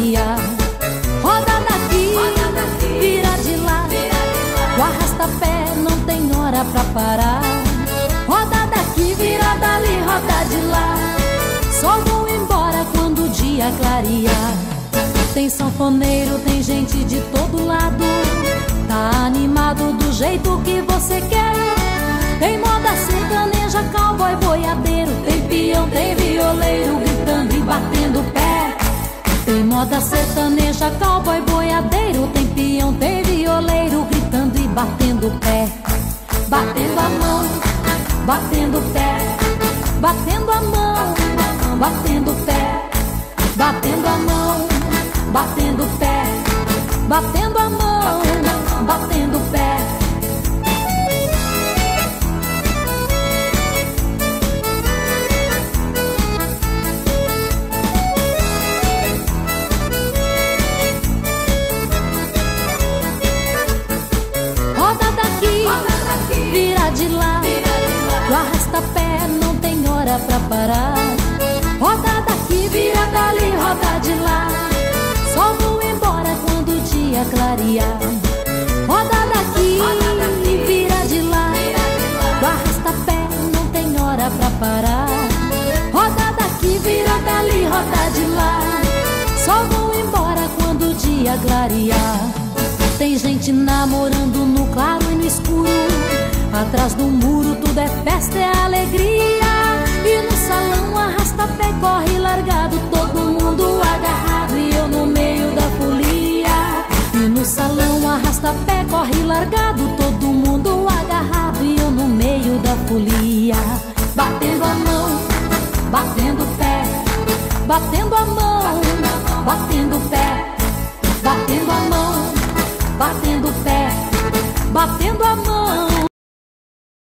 clarear. Roda daqui, vira de lá, o arrasta-pé não tem hora pra parar. Roda daqui, vira dali, roda de lá, só vou embora quando o dia clarear. Tem sanfoneiro, tem gente de todo lado, tá animado do jeito que você quer. Tem moda sertaneja, cowboy, boiadeiro, tem peão, tem violeiro, gritando e batendo pé. Tem moda sertaneja, cowboy, boiadeiro, tem peão, tem violeiro, gritando e batendo pé. Batendo a mão, batendo pé, batendo a mão, batendo pé, batendo a mão, batendo pé, batendo a mão, batendo pé. Roda daqui, vira de lá, o arrasta-pé não tem hora pra parar. Roda daqui, vira dali, roda de lá, só vou embora quando o dia clarear. Roda daqui, vira de lá, o arrasta-pé não tem hora pra parar. Roda daqui, vira dali, roda de lá, só vou embora quando o dia clarear. Tem gente namorando no claro e no escuro, atrás do muro tudo é festa, é alegria. E no salão arrasta-pé corre largado, todo mundo agarrado e eu no meio da folia. E no salão arrasta-pé corre largado, todo mundo agarrado e eu no meio da folia. Batendo a mão, batendo o pé, batendo a mão, batendo o pé, batendo a mão, batendo o pé, batendo a mão,